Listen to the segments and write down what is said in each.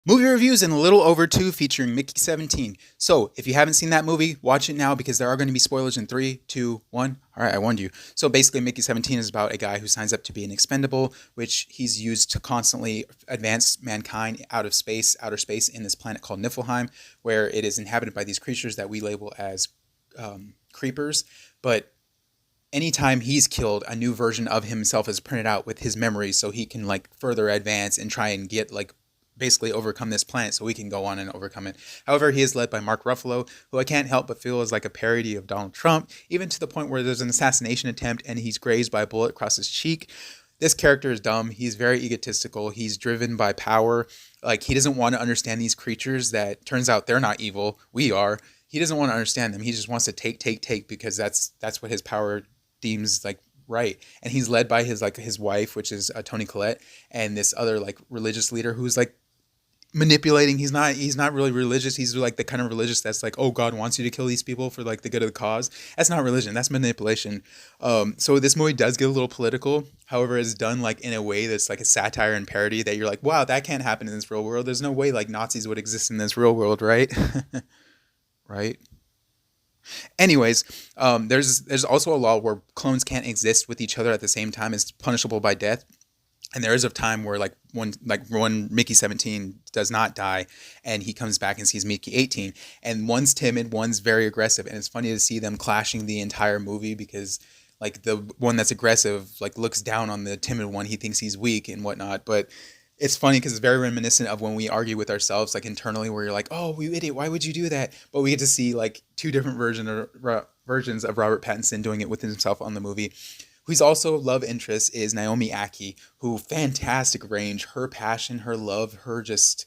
Movie reviews in a little over two featuring Mickey 17. So, if you haven't seen that movie, watch it now because there are going to be spoilers in three, two, one. All right, I warned you. So, basically, Mickey 17 is about a guy who signs up to be an expendable, which he's used to constantly advance mankind out of space, outer space, in this planet called Niflheim, where it is inhabited by these creatures that we label as creepers. But anytime he's killed, a new version of himself is printed out with his memories so he can like further advance and try and get like basically overcome this planet so we can go on and overcome it. However, he is led by Mark Ruffalo, who I can't help but feel is like a parody of Donald Trump, even to the point where there's an assassination attempt and he's grazed by a bullet across his cheek. This character is dumb. He's very egotistical. He's driven by power. Like, he doesn't want to understand these creatures that turns out they're not evil. We are. He doesn't want to understand them. He just wants to take because that's what his power deems like right. And he's led by his wife, which is Tony Collette, and this other like religious leader who's like manipulating. He's not really religious. He's like the kind of religious that's like, oh, God wants you to kill these people for like the good of the cause. That's not religion. That's manipulation. So this movie does get a little political. However, it's done like in a way that's like a satire and parody that you're like, wow, that can't happen in this real world. There's no way like Nazis would exist in this real world, right? Right. Anyways, there's also a law where clones can't exist with each other at the same time. It's punishable by death. And there is a time where like when Mickey 17 does not die and he comes back and sees Mickey 18, and one's timid, one's very aggressive, and it's funny to see them clashing the entire movie because like the one that's aggressive like looks down on the timid one. He thinks he's weak and whatnot. But it's funny because it's very reminiscent of when we argue with ourselves like internally where you're like, oh, you idiot, why would you do that? But we get to see like two different versions of Robert Pattinson doing it with himself on the movie. Who's also love interest is Naomi Aki, who fantastic range, her passion, her love, her just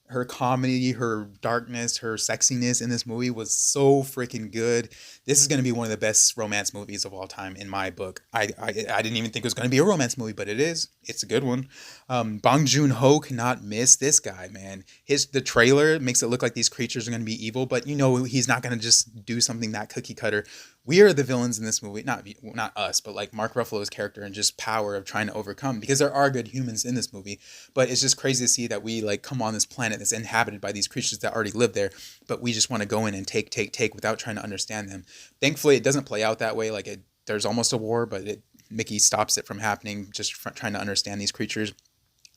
her comedy, her darkness, her sexiness in this movie was so freaking good. This is going to be one of the best romance movies of all time in my book. I didn't even think it was going to be a romance movie, but it is. It's a good one. Bong Joon Ho cannot miss this guy, man. The trailer makes it look like these creatures are going to be evil, but you know he's not going to just do something that cookie cutter. We are the villains in this movie, not us, but like Mark Ruffalo's character and just power of trying to overcome. Because there are good humans in this movie, but it's just crazy to see that we like come on this planet that's inhabited by these creatures that already live there, but we just want to go in and take without trying to understand them. Thankfully, it doesn't play out that way. There's almost a war, but Mickey stops it from happening. Just trying to understand these creatures.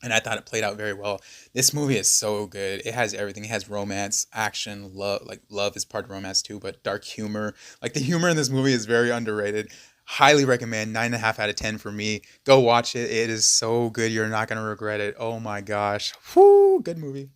And I thought it played out very well. This movie is so good. It has everything. It has romance, action, love. Like love is part of romance too, but dark humor. Like the humor in this movie is very underrated. Highly recommend. 9.5 out of 10 for me. Go watch it. It is so good. You're not gonna regret it. Oh my gosh. Whoo, good movie.